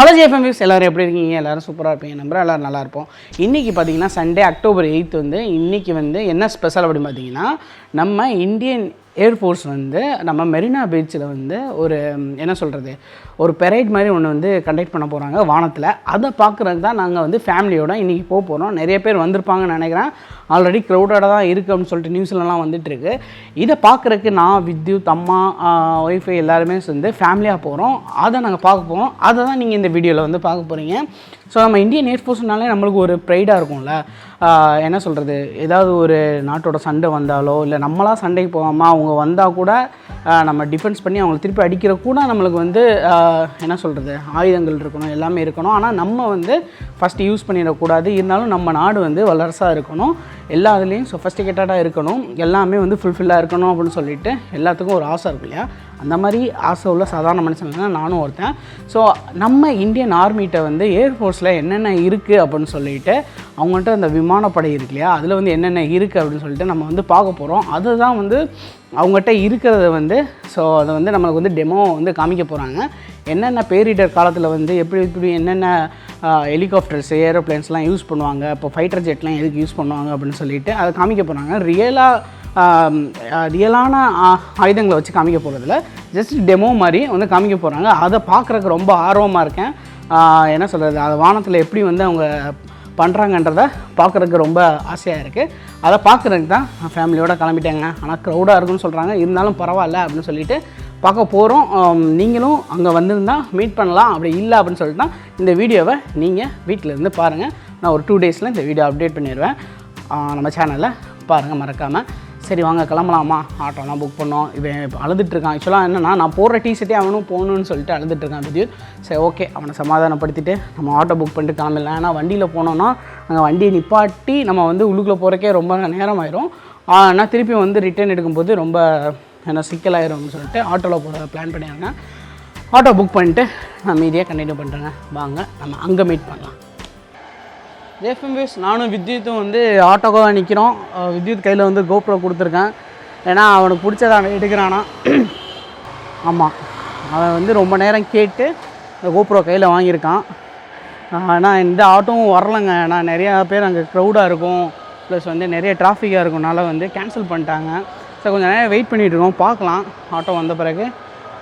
Hello JFM views எல்லோரும் எப்படி இருக்கீங்க? எல்லோரும் சூப்பராக இருப்பீங்க. நம்புறேன் எல்லோரும் நல்லாயிருப்போம். இன்றைக்கி பார்த்தீங்கன்னா சண்டே அக்டோபர் 8 வந்து இன்றைக்கி வந்து என்ன ஸ்பெஷல் அப்படின்னு பார்த்தீங்கன்னா நம்ம இந்தியன் ஏர்ஃபோர்ஸ் வந்து நம்ம மெரினா பீச்சில் வந்து ஒரு என்ன சொல்கிறது ஒரு பெரைட் மாதிரி ஒன்று வந்து கண்டக்ட் பண்ண போகிறாங்க வானத்தில். அதை பார்க்குறதுக்கு தான் நாங்கள் வந்து ஃபேமிலியோடு இன்றைக்கி போக போகிறோம். நிறைய பேர் வந்திருப்பாங்கன்னு நினைக்கிறேன். ஆல்ரெடி க்ரௌடாக தான் இருக்குது அப்படின்னு சொல்லிட்டு நியூஸ்லலாம் வந்துட்டுருக்கு. இதை பார்க்குறதுக்கு நான் வித்யுத் அம்மா ஒய்ஃபை எல்லாருமே வந்து ஃபேமிலியாக போகிறோம். அதை நாங்கள் பார்க்க போகிறோம். அதை தான் நீங்கள் இந்த வீடியோவில் வந்து பார்க்க போகிறீங்க. ஸோ நம்ம இந்தியன் ஏர்ஃபோர்ஸ்னாலே நம்மளுக்கு ஒரு ப்ரைடாக இருக்கும்ல. என்ன சொல்கிறது, ஏதாவது ஒரு நாட்டோட சண்டை வந்தாலோ இல்லை நம்மளாம் சண்டைக்கு போகாமல் அவங்க வந்தால் கூட நம்ம டிஃபென்ஸ் பண்ணி அவங்களை திருப்பி அடிக்கிற கூட நம்மளுக்கு வந்து என்ன சொல்கிறது ஆயுதங்கள் இருக்கணும், எல்லாமே இருக்கணும். ஆனால் நம்ம வந்து ஃபஸ்ட்டு யூஸ் பண்ணிடக்கூடாது. இருந்தாலும் நம்ம நாடு வந்து வல்லரசாக இருக்கணும், எல்லா இதுலேயும் சொஃபஸ்டிகேட்டடாக இருக்கணும், எல்லாமே வந்து ஃபுல்ஃபில்லாக இருக்கணும் அப்படின்னு சொல்லிட்டு எல்லாத்துக்கும் ஒரு ஆசை இருக்கும் இல்லையா? அந்த மாதிரி ஆசை உள்ள சாதாரண மனுஷங்க நானும் ஒருத்தன். ஸோ நம்ம இந்தியன் ஆர்மிகிட்ட வந்து ஏர்ஃபோர்ஸில் என்னென்ன இருக்குது அப்படின்னு சொல்லிட்டு அவங்கள்ட்ட அந்த விமானப்படை இருக்கு இல்லையா, அதில் வந்து என்னென்ன இருக்குது அப்படின்னு சொல்லிட்டு நம்ம வந்து பார்க்க போகிறோம். அதுதான் வந்து அவங்ககிட்ட இருக்கிறத வந்து ஸோ அதை வந்து நம்மளுக்கு வந்து டெமோ வந்து காமிக்க போகிறாங்க. என்னென்ன பேரிடர் காலத்தில் வந்து எப்படி என்னென்ன ஹெலிகாப்டர்ஸ் ஏரோப்ளேன்ஸ்லாம் யூஸ் பண்ணுவாங்க, இப்போ ஃபைட்டர் ஜெட்லாம் எதுக்கு யூஸ் பண்ணுவாங்க அப்படின்னு சொல்லிட்டு அதை காமிக்க போகிறாங்க. ரியலான ஆயுதங்களை வச்சு காமிக்க போகிறதில்ல, ஜஸ்ட் டெமோ மாதிரி வந்து காமிக்க போகிறாங்க. அதை பார்க்குறதுக்கு ரொம்ப ஆர்வமாக இருக்கேன். என்ன சொல்கிறது, அது வானத்தில் எப்படி வந்து அவங்க பண்ணுறாங்கன்றத பார்க்குறதுக்கு ரொம்ப ஆசையாக இருக்குது. அதை பார்க்குறதுக்கு தான் ஃபேமிலியோடு கிளம்பிட்டேங்க. ஆனால் க்ரௌடாக இருக்குன்னு சொல்கிறாங்க, இருந்தாலும் பரவாயில்ல அப்படின்னு சொல்லிட்டு பார்க்க போகிறோம். நீங்களும் அங்கே வந்திருந்தால் மீட் பண்ணலாம். அப்படி இல்லை அப்படின்னு சொல்லிட்டுனா இந்த வீடியோவை நீங்கள் வீட்டில் இருந்து பாருங்கள். நான் ஒரு 2 டேஸில் இந்த வீடியோ அப்டேட் பண்ணிடுவேன். நம்ம சேனலில் பாருங்கள் மறக்காமல். சரி வாங்க கிளம்பலாமா, ஆட்டோலாம் புக் பண்ணோம். இவன் அழுதுட்டுருக்கான். ஆக்சுவலாக என்னென்னா நான் போடுற டீஷர்ட்டே அவனும் போகணுன்னு சொல்லிட்டு அழுதுட்டுருக்கான் வித்யுத். சரி ஓகே, அவனை சமாதானப்படுத்திட்டு நம்ம ஆட்டோ புக் பண்ணிட்டு கிளம்பிடலாம். ஏன்னா வண்டியில் போனோன்னா அங்கே வண்டியை நிப்பாட்டி நம்ம வந்து உள்ளுக்குள்ளே போகிறக்கே ரொம்ப நேரம் ஆயிரும். ஆனால் திருப்பி வந்து ரிட்டர்ன் எடுக்கும்போது ரொம்ப என்ன சிக்கலாயிரும்னு சொல்லிட்டு ஆட்டோவில் போகிற பிளான் பண்ணியிருக்கேன். ஆட்டோ புக் பண்ணிட்டு நான் மீதியாக கண்டினியூ பண்ணுறேங்க. வாங்க நம்ம அங்கே மீட் பண்ணலாம். ஜேஎஃப்எம் வியூஸ், நானும் வித்யுத்தும் வந்து ஆட்டோக்காக நிற்கிறோம். வித்யுத் கையில் வந்து கோப்ரோ கொடுத்துருக்கேன். ஏன்னா அவனுக்கு பிடிச்சதை அவன் எடுக்கிறானா. ஆமாம், அவன் வந்து ரொம்ப நேரம் கேட்டு இந்த கோப்ரோ கையில் வாங்கியிருக்கான். ஆனால் இந்த ஆட்டோவும் வரலைங்க. ஏன்னா நிறையா பேர் அங்கே க்ரௌடாக இருக்கும், ப்ளஸ் வந்து நிறைய டிராஃபிக்காக இருக்கும்னால வந்து கேன்சல் பண்ணிட்டாங்க. ஸோ கொஞ்சம் நேரம் வெயிட் பண்ணிகிட்ருக்கோம். பார்க்கலாம் ஆட்டோ வந்த பிறகு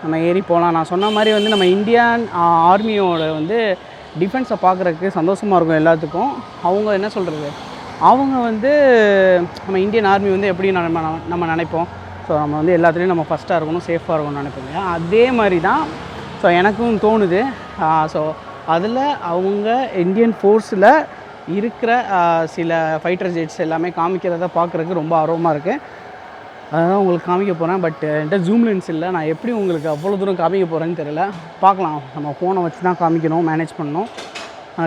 நம்ம ஏறி போகலாம். நான் சொன்ன மாதிரி வந்து நம்ம இந்தியன் ஆர்மியோட வந்து டிஃபென்ஸை பார்க்குறதுக்கு சந்தோஷமாக இருக்கும் எல்லாத்துக்கும். அவங்க என்ன சொல்கிறது, அவங்க வந்து நம்ம இந்தியன் ஆர்மி வந்து எப்படி நம்ம நினைப்போம். ஸோ நம்ம வந்து எல்லாத்துலேயும் நம்ம ஃபஸ்ட்டாக இருக்கணும், சேஃபாக இருக்கணும்னு நினைப்போம் இல்லையா? அதே மாதிரி தான் ஸோ எனக்கும் தோணுது. ஸோ அதில் அவங்க இந்தியன் ஃபோர்ஸில் இருக்கிற சில ஃபைட்டர் ஜெட்ஸ் எல்லாமே காமிக்கிறத பார்க்குறதுக்கு ரொம்ப ஆர்வமாக இருக்குது. அதான் உங்களுக்கு காமிக்க போகிறேன். பட் என்கிட்ட ஜூம் லென்ஸ் இல்லை. நான் எப்படி உங்களுக்கு அவ்வளோ தூரம் காமிக்க போகிறேன்னு தெரியல. பார்க்கலாம், நம்ம ஃபோனை வச்சு தான் காமிக்கணும், மேனேஜ் பண்ணணும்.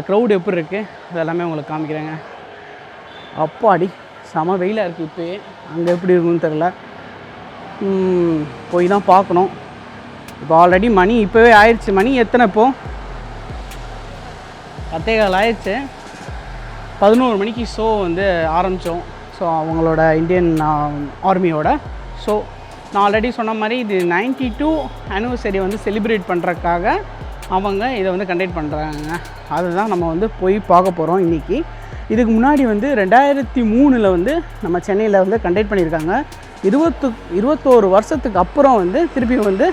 க்ரௌடு எப்படி இருக்குது அதெல்லாமே உங்களுக்கு காமிக்கிறேங்க. அப்பாடி செம வெயிலாக இருக்குது இப்போயே. அங்கே எப்படி இருக்குன்னு தெரில, போய் தான் பார்க்கணும். இப்போ ஆல்ரெடி மணி இப்போவே ஆயிடுச்சு. மணி எத்தனை இப்போது 10:15 ஆயிடுச்சு. 11 மணிக்கு ஷோ வந்து ஆரம்பித்தோம். ஸோ அவங்களோட இந்தியன் ஆர்மியோட ஸோ நான் ஆல்ரெடி சொன்ன மாதிரி இது 92 ஆனிவர்சரி வந்து செலிப்ரேட் பண்ணுறதுக்காக அவங்க இதை வந்து கண்டக்ட் பண்ணுறாங்க. அதுதான் நம்ம வந்து போய் பார்க்க போகிறோம் இன்றைக்கி. இதுக்கு முன்னாடி வந்து 2003 வந்து நம்ம சென்னையில் வந்து கண்டக்ட் பண்ணியிருக்காங்க. 21 வருஷத்துக்கு அப்புறம் வந்து திருப்பி வந்து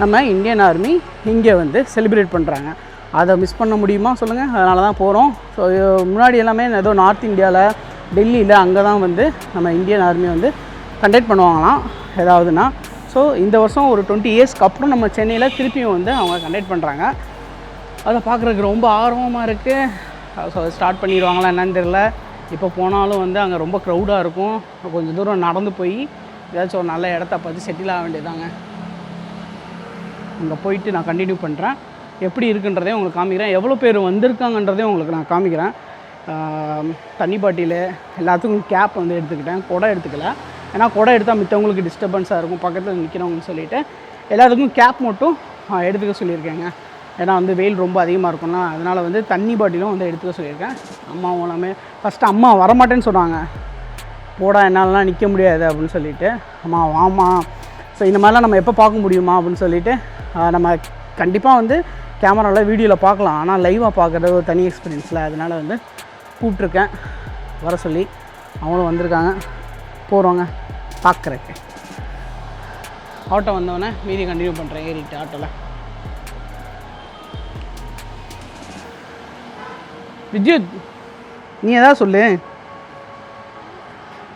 நம்ம இந்தியன் ஆர்மி இங்கே வந்து செலிப்ரேட் பண்ணுறாங்க. அதை மிஸ் பண்ண முடியுமா சொல்லுங்கள்? அதனால தான் போகிறோம். ஸோ முன்னாடி எல்லாமே ஏதோ நார்த் இந்தியாவில் டெல்லியில் அங்கே தான் வந்து நம்ம இந்தியன் ஆர்மி வந்து கண்டக்ட் பண்ணுவாங்களாம் ஏதாவதுன்னா. ஸோ இந்த வருஷம் ஒரு 20 இயர்ஸ்க்கு அப்புறம் நம்ம சென்னையில் திருப்பியும் வந்து அவங்க கண்டக்ட் பண்ணுறாங்க. அதை பார்க்குறதுக்கு ரொம்ப ஆர்வமாக இருக்குது. ஸோ ஸ்டார்ட் பண்ணிடுவாங்களா என்னன்னு தெரியல. இப்போ போனாலும் வந்து அங்கே ரொம்ப க்ரௌடாக இருக்கும். கொஞ்சம் தூரம் நடந்து போய் ஏதாச்சும் ஒரு நல்ல இடத்த பார்த்து செட்டில் ஆக வேண்டியதாங்க. அங்கே போயிட்டு நான் கண்டினியூ பண்ணுறேன். எப்படி இருக்குன்றதையும் உங்களுக்கு காமிக்கிறேன். எவ்வளோ பேர் வந்திருக்காங்கன்றதையும் உங்களுக்கு நான் காமிக்கிறேன். தண்ணி பாட்டில் எல்லாத்துக்கும் கேப் வந்து எடுத்துக்கிட்டேன், குடை எடுத்துக்கல. ஏன்னா குடை எடுத்தால் மித்தவங்களுக்கு டிஸ்டர்பன்ஸாக இருக்கும் பக்கத்தில் நிற்கிறவங்கன்னு சொல்லிவிட்டு எல்லாத்துக்கும் கேப் மட்டும் எடுத்துக்க சொல்லியிருக்கேங்க. ஏன்னா வந்து வெயில் ரொம்ப அதிகமாக இருக்கும்னா அதனால் வந்து தண்ணி பாட்டிலும் வந்து எடுத்துக்க சொல்லியிருக்கேன். அம்மாவும் எல்லாமே ஃபஸ்ட்டு அம்மா வரமாட்டேன்னு சொன்னாங்க. போடா என்னாலலாம் நிற்க முடியாது அப்படின்னு சொல்லிவிட்டு, அம்மா வாமா ஸோ இந்த மாதிரிலாம் நம்ம எப்போ பார்க்க முடியுமா அப்படின்னு சொல்லிவிட்டு நம்ம கண்டிப்பாக வந்து கேமராவில் வீடியோவில் பார்க்கலாம், ஆனால் லைவாக பார்க்குறது ஒரு தனி எக்ஸ்பீரியன்ஸில். அதனால் வந்து கூப்பிட்ருக்கேன் வர சொல்லி. அவங்களும் வந்திருக்காங்க, போகிறவங்க பார்க்குறக்கு. ஆட்டோ வந்தவொடனே மீதி கண்டினியூ பண்ணுறேன் ஏறிட்டு ஆட்டோவில். வித்யுத், நீ எதாவது சொல்லு.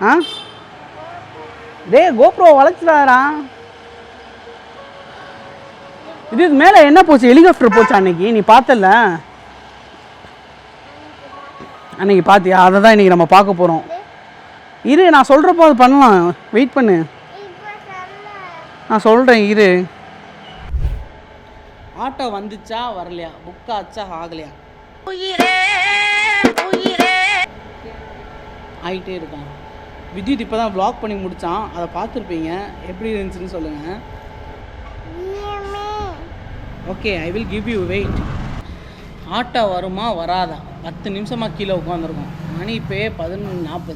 ஆ டே கோப்ரோ வளைச்சிடாரா. இது மேலே என்ன போச்சு? ஹெலிகாப்டர் போச்சு அன்னைக்கு, நீ பார்த்தல அன்னைக்கு, பார்த்தியா? அதை தான் இன்றைக்கி நம்ம பார்க்க போகிறோம். இரு, நான் சொல்கிறப்போ அது பண்ணலாம், வெயிட் பண்ணு, நான் சொல்கிறேன் இரு. ஆட்டோ வந்துச்சா வரலையா, புக் ஆச்சா ஆகலையா, ஆகிட்டே இருக்கான். வித்யுத் இப்போ தான் வ்ளாக் பண்ணி முடித்தான், அதை பார்த்துருப்பீங்க. எப்படி இருந்துச்சுன்னு சொல்லுங்கள். Okay, I will give you wait. Auto வருமா வராதா? 10 நிமிஷமாக கீழே உட்காந்துருக்கோம். மணி இப்போயே 11:40.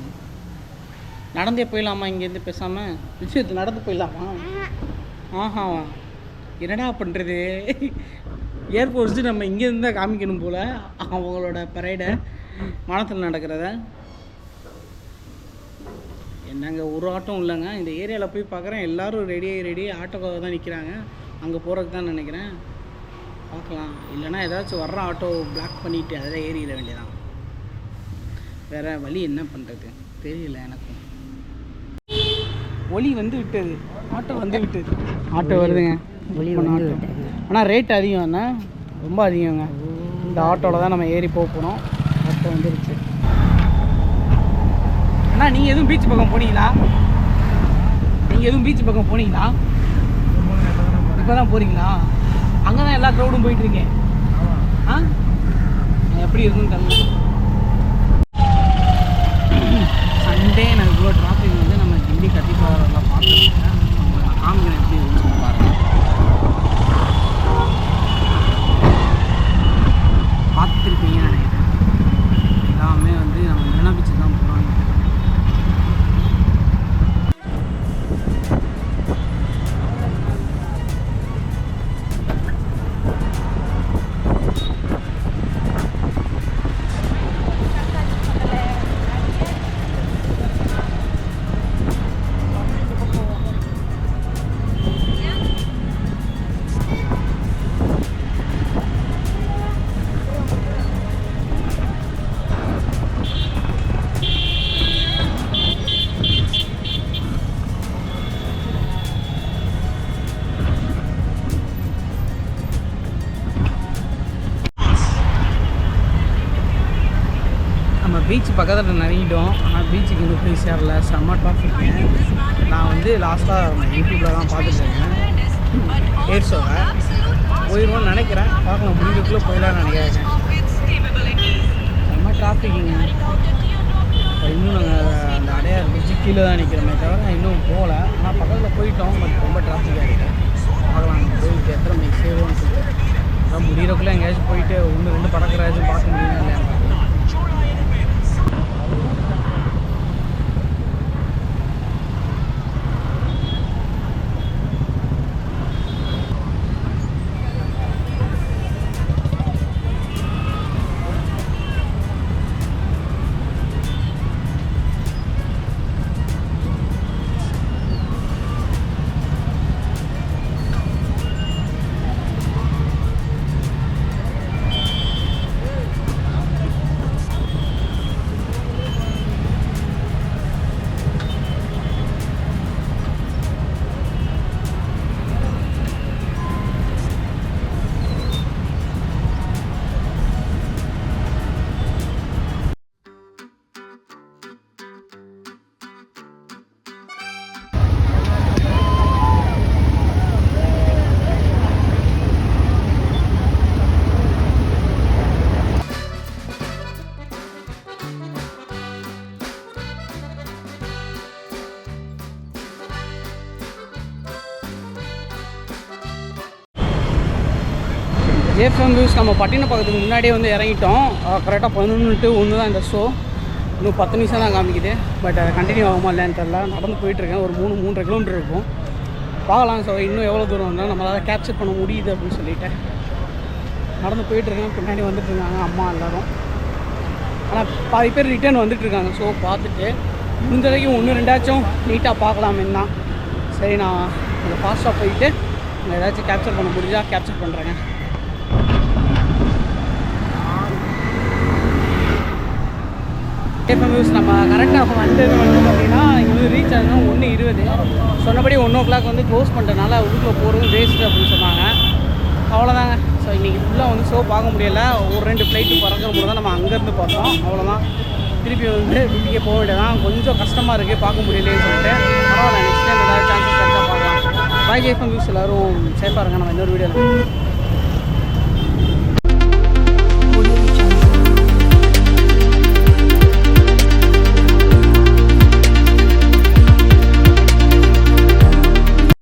நடந்தே போயிடலாமா இங்கேருந்து பேசாமல்? விஷயத்து நடந்து போயிடலாமா? ஆஹா, என்னடா பண்ணுறது? ஏர்ஃபோர்ஸு நம்ம இங்கேருந்து தான் காமிக்கணும் போல் அவங்களோட பரைடை, வானத்தில் நடக்கிறத. என்னங்க ஒரு ஆட்டம் இல்லைங்க. இந்த ஏரியாவில் போய் பார்க்குறேன், எல்லோரும் ரெடி ஆட்டோக்காக தான் நிற்கிறாங்க. அங்கே போகிறதுக்கு தான் நினைக்கிறேன். பார்க்கலாம், இல்லைனா ஏதாச்சும் வர்ற ஆட்டோ பிளாக் பண்ணிவிட்டு அதில் ஏறிட வேண்டியதான். வேறு வழி என்ன பண்ணுறது தெரியல எனக்கும். ஒலி வந்து விட்டது, ஆட்டோ வந்து விட்டது. ஆட்டோ வருதுங்க, ஒலி வந்து விட்டது. ஆனால் ரேட் அதிகம் என்ன, ரொம்ப அதிகங்க. இந்த ஆட்டோவில் தான் நம்ம ஏறி போக போகிறோம். ஆட்டோ வந்துருச்சு. அண்ணா, நீங்கள் எதுவும் பீச் பக்கம் போனீங்களா? நீங்கள் எதுவும் பீச் பக்கம் போனீங்களா? இப்போ தான் போகிறீங்களா? அங்கே தான் எல்லா க்ரௌடும் போயிட்டுருக்கேன். ஆ, எப்படி இருக்குன்னு தெரியல. சண்டே நான் இவ்வளோ டிராஃபிக் வந்து நம்ம கிண்டி கத்திப்பாரெல்லாம் பார்த்துருக்கேன். காமிக்கிறேன் எப்படி இருக்குன்னு பாருங்கள். பார்த்துருப்பீங்க நினைக்கிறேன். எல்லாமே வந்து நம்ம மெரினா பீச்சு தான் போகிறாங்க. பீச் பக்கத்தில் நினைக்கிட்டோம், ஆனால் பீச்சுக்கு இன்னும் போய் சேரல. செம்ம டிராஃபிக். நான் வந்து லாஸ்ட்டாக யூடியூப்பில் தான் பார்த்துட்ருக்கேன் ஏர் ஷோவை. போயிடுவோன்னு நினைக்கிறேன், பார்க்கலாம், முடிவுக்குள்ளே போயிடலான்னு நினைக்கிறேன். செம்ம டிராஃபிக்குங்க. இன்னும் நாங்கள் அந்த அடையார் பீச்சு கீழே தான் நிற்கிறோமே தவிர இன்னும் போகல. ஆனால் பக்கத்தில் போயிட்டோம், பட் ரொம்ப டிராஃபிக்காக இருக்குது. பார்க்கலாம் போயிட்டு எத்தனை மணிக்கு சேருவோம்னு சொல்லிட்டு. அதான் முடிகிறக்குள்ளே எங்கேயாச்சும் போயிட்டு 1-2 படக்கிறாச்சும் பார்க்க முடியுமா இல்லையா. ஜேஎஃப்எம் வியூஸ் நம்ம பட்டின பக்கத்துக்கு முன்னாடியே வந்து இறங்கிட்டோம். கரெக்டாக 11:01 தான் இந்த ஷோ. இன்னும் 10 நிமிஷம் தான் காமிக்குது. பட் அதை கண்டினியூ ஆகுமா இல்லைன்னு தெரில. நடந்து போயிட்டுருக்கேன், ஒரு 3-3.5 கிலோமீட்டர் இருக்கும். பார்க்கலாம். ஸோ இன்னும் எவ்வளோ தூரம் வந்தாலும் நம்மளால் கேப்சர் பண்ண முடியுது அப்படின்னு சொல்லிட்டு நடந்து போயிட்டுருக்கேன். பின்னாடி வந்துட்டுருக்காங்க அம்மா எல்லோரும். ஆனால் பாதி பேர் ரிட்டர்ன் வந்துட்டுருக்காங்க. ஸோ பார்த்துட்டு முடிஞ்ச வரைக்கும் 1-2 நீட்டாக பார்க்கலாமேன்னு தான். சரி, நான் கொஞ்சம் ஃபாஸ்ட்டாக போயிட்டு நான் ஏதாச்சும் கேப்சர் பண்ண முடிஞ்சால் கேப்சர் பண்ணுறேங்க. கேஃபே வியூஸ் நம்ம கரெக்டாக வந்தது பார்த்தீங்கன்னா இங்கே வந்து ரீச் ஆகணும் 1:20. சொன்னபடி 1 o'clock வந்து க்ளோஸ் பண்ணுறதுனால உள்ளுக்குள்ளே போகிறது வேஸ்ட்டு அப்படின்னு சொன்னாங்க. அவ்வளோதாங்க. ஸோ இன்றைக்கி ஃபுல்லாக வந்து ஷோ பார்க்க முடியலை. 1-2 ஃப்ளைட்டு பறக்கிற போது தான் நம்ம அங்கேருந்து பார்த்தோம். அவ்வளோதான். திருப்பி வந்து வீட்டுக்கே போக வேண்டியதான். கொஞ்சம் கஷ்டமாக இருக்குது பார்க்க முடியலேன்னு சொல்லிட்டு. பரவாயில்ல, நெக்ஸ்ட் டைம் ஏதாவது சான்சஸ் கிடைச்சா பார்க்கலாம். பாய் கேஃபே வியூஸ் எல்லோரும் சேஃபாக இருங்க. நம்ம இன்னொரு வீடியோவில்